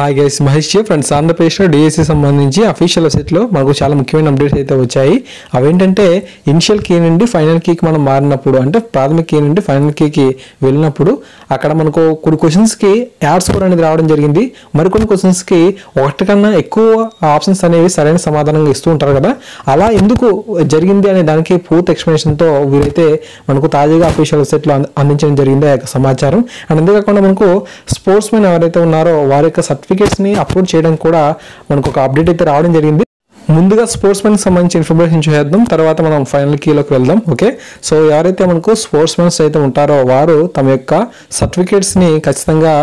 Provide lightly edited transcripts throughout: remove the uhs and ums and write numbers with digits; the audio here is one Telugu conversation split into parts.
Hi guys, Mahesh friends. ఆంధ్రప్రదేశ్లో డిఎస్సి సంబంధించి అఫీషియల్ వెబ్సైట్లో మనకు చాలా ముఖ్యమైన అప్డేట్స్ అయితే వచ్చాయి. అవేంటంటే ఇనిషియల్ కీ నుండి ఫైనల్ కీకి మనం మారినప్పుడు, అంటే ప్రాథమిక కీ నుండి ఫైనల్ కీకి వెళ్ళినప్పుడు అక్కడ మనకు కొన్ని క్వశ్చన్స్కి యాడ్ స్కోర్ అనేది రావడం జరిగింది. మరికొన్ని క్వశ్చన్స్కి ఒకటి కన్నా ఎక్కువ ఆప్షన్స్ అనేవి సరైన సమాధానంగా ఇస్తూ ఉంటారు కదా, అలా ఎందుకు జరిగింది అనే దానికి పూర్తి ఎక్స్ప్లెనేషన్తో వీరైతే మనకు తాజాగా అఫీషియల్ వెబ్సైట్లో అందించడం జరిగింది ఆ యొక్క సమాచారం. అండ్ అంతేకాకుండా మనకు స్పోర్ట్స్ మెన్ ఎవరైతే ఉన్నారో వారి యొక్క సర్టిఫికేట్స్ని అప్లోడ్ చేయడం కూడా మనకు ఒక అప్డేట్ అయితే రావడం జరిగింది. ముందుగా స్పోర్ట్స్ మెన్కి సంబంధించి ఇన్ఫర్మేషన్ చూద్దాం, తర్వాత మనం ఫైనల్ కీలోకి వెళ్దాం. ఓకే, సో ఎవరైతే మనకు స్పోర్ట్స్ మెన్స్ అయితే ఉంటారో వారు తమ యొక్క సర్టిఫికేట్స్ని ఖచ్చితంగా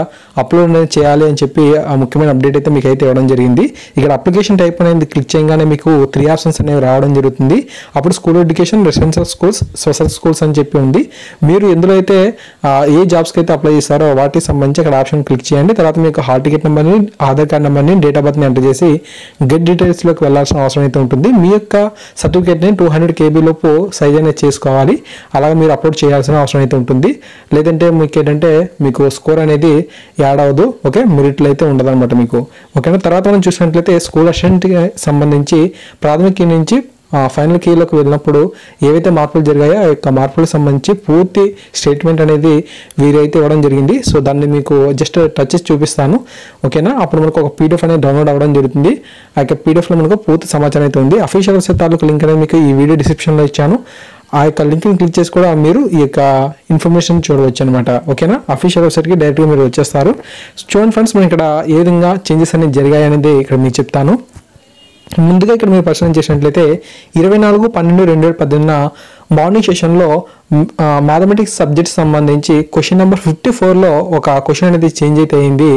అప్లోడ్ అనేది చేయాలి అని చెప్పి ఆ ముఖ్యమైన అప్డేట్ అయితే మీకు అయితే ఇవ్వడం జరిగింది. ఇక్కడ అప్లికేషన్ టైప్ అనేది క్లిక్ చేయగానే మీకు 3 ఆప్షన్స్ అనేవి రావడం జరుగుతుంది. అప్పుడు school education, residential schools, special schools అని చెప్పి ఉంది. మీరు ఎందులో అయితే ఏ జాబ్స్కి అయితే అప్లై చేస్తారో వాటికి సంబంధించి అక్కడ ఆప్షన్ క్లిక్ చేయండి. తర్వాత మీకు హాల్ టికెట్ నెంబర్ని, ఆధార్ కార్డ్ నెంబర్ని, డేట్ ఆఫ్ బర్త్ని ఎంటర్ చేసి గెట్ డీటెయిల్స్లోకి వెళ్ళాల్సిన అవసరం అయితే ఉంటుంది. మీ యొక్క సర్టిఫికేట్ని 200 KB లోపు సైజ్ అనేది చేసుకోవాలి. అలాగే మీరు అప్లోడ్ చేయాల్సిన అవసరం అయితే ఉంటుంది. లేదంటే మీకు ఏంటంటే మీకు స్కోర్ అనేది యాడ్ అవ్వదు. ఓకే, మెరిట్లో అయితే ఉండదు అనమాట మీకు. ఓకేనా, తర్వాత మనం చూసినట్లయితే స్కూల్ అసిస్టెంట్కి సంబంధించి ప్రాథమిక కీ నుంచి ఫైనల్ కీలోకి వెళ్ళినప్పుడు ఏవైతే మార్పులు జరిగాయో ఆ యొక్క మార్పులకు సంబంధించి పూర్తి స్టేట్మెంట్ అనేది వీరైతే ఇవ్వడం జరిగింది. సో దాన్ని మీకు జస్ట్ టచ్ చేసి చూపిస్తాను. ఓకేనా, అప్పుడు మనకు ఒక PDF అనేది డౌన్లోడ్ అవ్వడం జరుగుతుంది. ఆ యొక్క PDFలో మనకు పూర్తి సమాచారం అయితే ఉంది. అఫీషియల్ వెబ్సైట్ తాలూకు లింక్ అనేది మీకు ఈ వీడియో డిస్క్రిప్షన్లో ఇచ్చాను. ఆ యొక్క లింక్ని క్లిక్ చేసి కూడా మీరు ఈ యొక్క ఇన్ఫర్మేషన్ చూడవచ్చు అనమాట. ఓకేనా, అఫీషియల్ వెబ్సైట్కి డైరెక్ట్గా మీరు వచ్చేస్తారు. చూడండి ఫ్రెండ్స్, మనం ఇక్కడ ఏ విధంగా చేంజెస్ అనేది జరిగాయి అనేది ఇక్కడ మీకు చెప్తాను. ముందుగా ఇక్కడ మీరు పరిశీలన చేసినట్లయితే 24/12/2018 మార్నింగ్ సెషన్లో మ్యాథమెటిక్స్ సబ్జెక్ట్ సంబంధించి క్వశ్చన్ నెంబర్ 54లో ఒక క్వశ్చన్ అనేది చేంజ్ అయితే అయింది.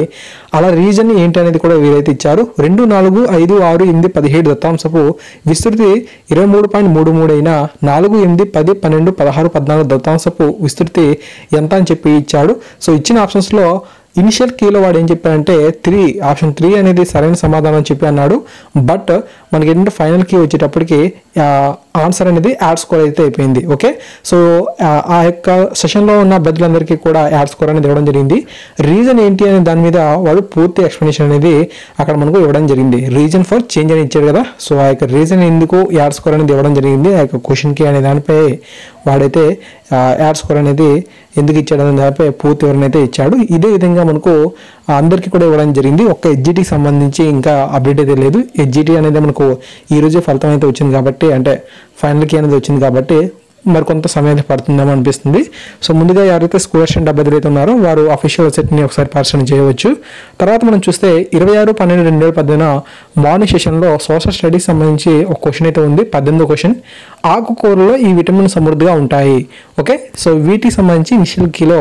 అలా రీజన్ ఏంటి అనేది కూడా వీరైతే ఇచ్చారు. 2, 4, 5, 6, 8, 17 దత్తాంశపు విస్తృతి 23.33 అయినా 4, 8, 10, 12, 16, 14 దత్తాంశపు విస్తృతి ఎంత అని చెప్పి ఇచ్చాడు. సో ఇచ్చిన ఆప్షన్స్లో ఇనిషియల్ కీలో వాడు ఏం చెప్పాడంటే ఆప్షన్ 3 అనేది సరైన సమాధానం చెప్పి అన్నాడు. బట్ మనకి ఏంటంటే ఫైనల్ కీ వచ్చేటప్పటికి ఆన్సర్ అనేది యాడ్ స్కోర్ అయితే అయిపోయింది. ఓకే, సో ఆ యొక్క సెషన్లో ఉన్న అభ్యర్థులందరికీ కూడా యాడ్ స్కోర్ అనేది ఇవ్వడం జరిగింది. రీజన్ ఏంటి అనే దాని మీద వాడు పూర్తి ఎక్స్ప్లెనేషన్ అనేది అక్కడ మనకు ఇవ్వడం జరిగింది. రీజన్ ఫర్ చేంజ్ అని ఇచ్చాడు కదా, సో ఆ యొక్క రీజన్ ఎందుకు యాడ్ స్కోర్ అనేది ఇవ్వడం జరిగింది, ఆ యొక్క క్వశ్చన్కి అనే దానిపై వాడైతే యాడ్ స్కోర్ అనేది ఎందుకు ఇచ్చాడు అనే దానిపై పూర్తి వివరణ అయితే ఇచ్చాడు. ఇదే విధంగా మనకు అందరికీ కూడా ఇవ్వడం జరిగింది. ఒక్క HGTకి సంబంధించి ఇంకా అప్డేట్ అయితే లేదు. HGT అనేది మనకు ఈరోజే ఫలితం అయితే వచ్చింది కాబట్టి, అంటే ఫైనల్ కీ అనేది వచ్చింది కాబట్టి మరి కొంత సమయం పడుతుందేమో అనిపిస్తుంది. సో ముందుగా ఎవరైతే స్కూల్ అసిస్టెంట్ అభ్యర్థులు అయితే ఉన్నారో వారు అఫీషియల్ వెబ్సైట్ని ఒకసారి పరిశీలన చేయవచ్చు. తర్వాత మనం చూస్తే 26/12/2018 మార్నింగ్ సెషన్లో సోషల్ స్టడీస్ సంబంధించి ఒక క్వశ్చన్ అయితే ఉంది. 18వ క్వశ్చన్, ఆకుకూరలో ఈ విటమిన్ సమృద్ధిగా ఉంటాయి. ఓకే, సో వీటికి సంబంధించి ఇనిషియల్ కీలో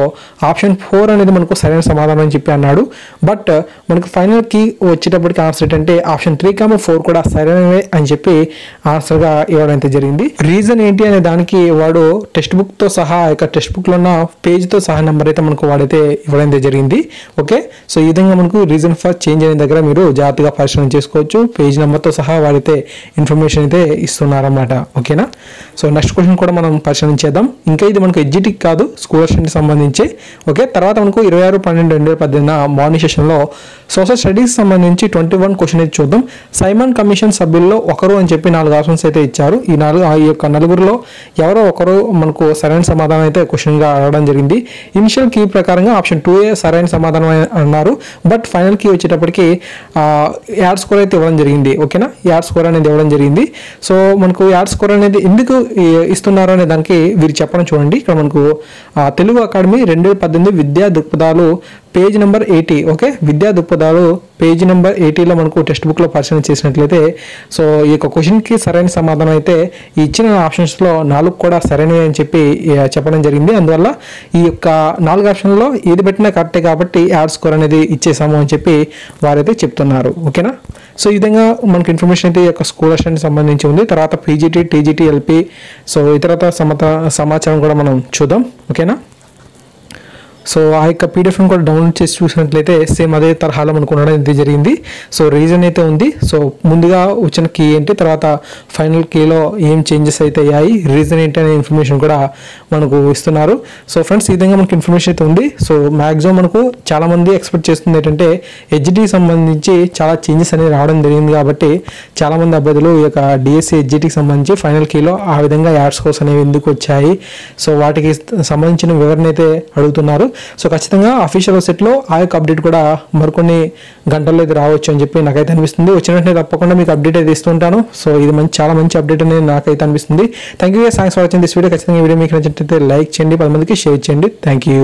ఆప్షన్ 4 అనేది మనకు సరైన సమాధానం అని చెప్పి అన్నాడు. బట్ మనకు ఫైనల్ కీ వచ్చేటప్పటికి ఆన్సర్ ఏంటంటే ఆప్షన్ 3, 4 కూడా సరైనవే అని చెప్పి ఆన్సర్గా ఇవ్వడం అయితే జరిగింది. రీజన్ ఏంటి అనే దానికి వాడు టెక్స్ట్ బుక్తో సహా ఆ యొక్క టెక్స్ట్ బుక్లో ఉన్న పేజ్తో సహా నెంబర్ అయితే మనకు వాడైతే ఇవ్వడం అయితే జరిగింది. ఓకే, సో ఈ విధంగా మనకు రీజన్ ఫర్ చేంజ్ అనే దగ్గర మీరు జాగ్రత్తగా పరిశీలన చేసుకోవచ్చు. పేజ్ నెంబర్తో సహా వాడైతే ఇన్ఫర్మేషన్ అయితే ఇస్తున్నారన్నమాట. ఓకేనా, సో నెక్స్ట్ క్వశ్చన్ కూడా మనం పరిశీలన చేద్దాం. ఇంకా ఇది మనకు HGTకి కాదు, స్కూల్ అసిస్టెంట్కి సంబంధించి. ఓకే, తర్వాత మనకు 26/12/2018 మార్నింగ్ సెషన్లో సోషల్ స్టడీస్ సంబంధించి 21 క్వశ్చన్ అయితే చూద్దాం. సైమన్ కమిషన్ సభ్యుల్లో ఒకరు అని చెప్పి 4 ఆప్షన్స్ అయితే ఇచ్చారు. ఈ యొక్క నలుగురిలో ఎవరో ఒకరు మనకు సరైన సమాధానం అయితే క్వశ్చన్గా అడగడం జరిగింది. ఇనిషియల్ కీ ప్రకారంగా ఆప్షన్ 2A సరైన సమాధానం అన్నారు. బట్ ఫైనల్ కీ వచ్చేటప్పటికి యాడ్ స్కోర్ అయితే ఇవ్వడం జరిగింది. ఓకేనా, యాడ్ స్కోర్ అనేది ఇవ్వడం జరిగింది. సో మనకు యాడ్ స్కోర్ అనేది ఎందుకు ఇస్తున్నారు అనే దానికి వీరు చెప్పడం చూడండి. ఇక్కడ మనకు తెలుగు అకాడమీ 2018 విద్యా దృక్పథాలు పేజ్ నెంబర్ 80. ఓకే, విద్యా దృక్పథాలు పేజ్ నెంబర్ 80లో మనకు టెక్స్ట్ బుక్లో పరిశీలన చేసినట్లయితే సో ఈ యొక్క క్వశ్చన్కి సరైన సమాధానం అయితే ఇచ్చిన ఆప్షన్స్లో 4 కూడా సరైనవి అని చెప్పి చెప్పడం జరిగింది. అందువల్ల ఈ యొక్క 4 ఆప్షన్లో ఏది పెట్టినా కరెక్టే కాబట్టి యాడ్ స్కోర్ అనేది ఇచ్చేసాము అని చెప్పి వారైతే చెప్తున్నారు. ఓకేనా, సో ఈ విధంగా మనకి ఇన్ఫర్మేషన్ అయితే ఈ యొక్క స్కూల్ అసిస్టెంట్కి సంబంధించి ఉంది. తర్వాత PGT, TGT, LP, సో ఇతరత సమాచారం కూడా మనం చూద్దాం. ఓకేనా, సో ఆ యొక్క పీడిఎఫ్ని కూడా డౌన్లోడ్ చేసి చూసినట్లయితే సేమ్ అదే తరహాలో మనకు ఉండడం అయితే జరిగింది. సో రీజన్ అయితే ఉంది. సో ముందుగా వచ్చిన కీ ఏంటి, తర్వాత ఫైనల్ కీలో ఏం చేంజెస్ అయితే అయ్యాయి, రీజన్ ఏంటి అనే ఇన్ఫర్మేషన్ కూడా మనకు ఇస్తున్నారు. సో ఫ్రెండ్స్ ఈ విధంగా మనకు ఇన్ఫర్మేషన్ అయితే ఉంది. సో మ్యాక్సిమం మనకు చాలామంది ఎక్స్పెక్ట్ చేస్తుంది ఏంటంటే హెచ్డికి సంబంధించి చాలా చేంజెస్ అనేవి రావడం జరిగింది కాబట్టి చాలామంది అభ్యర్థులు ఈ యొక్క డిఎస్సి హెచ్డికి సంబంధించి ఫైనల్ కీలో ఆ విధంగా యాడ్ స్కోర్స్ అనేవి ఎందుకు వచ్చాయి, సో వాటికి సంబంధించిన వివరణ అయితే అడుగుతున్నారు. సో ఖచ్చితంగా అఫీషియల్ వెబ్సైట్లో ఆ యొక్క అప్డేట్ కూడా మరికొన్ని గంటల్లో అయితే రావచ్చు అని చెప్పి నాకైతే అనిపిస్తుంది. వచ్చిన వెంటనే తప్పకుండా మీకు అప్డేట్ అయితే ఇస్తుంటాను. సో ఇది చాలా మంచి అప్డేట్ అనేది నాకైతే అనిపిస్తుంది. Thank you, thanks for watching this video. ఖచ్చితంగా ఈ వీడియో మీకు నచ్చినట్లయితే లైక్ చేయండి, 10 మందికి షేర్ చేయండి. Thank you.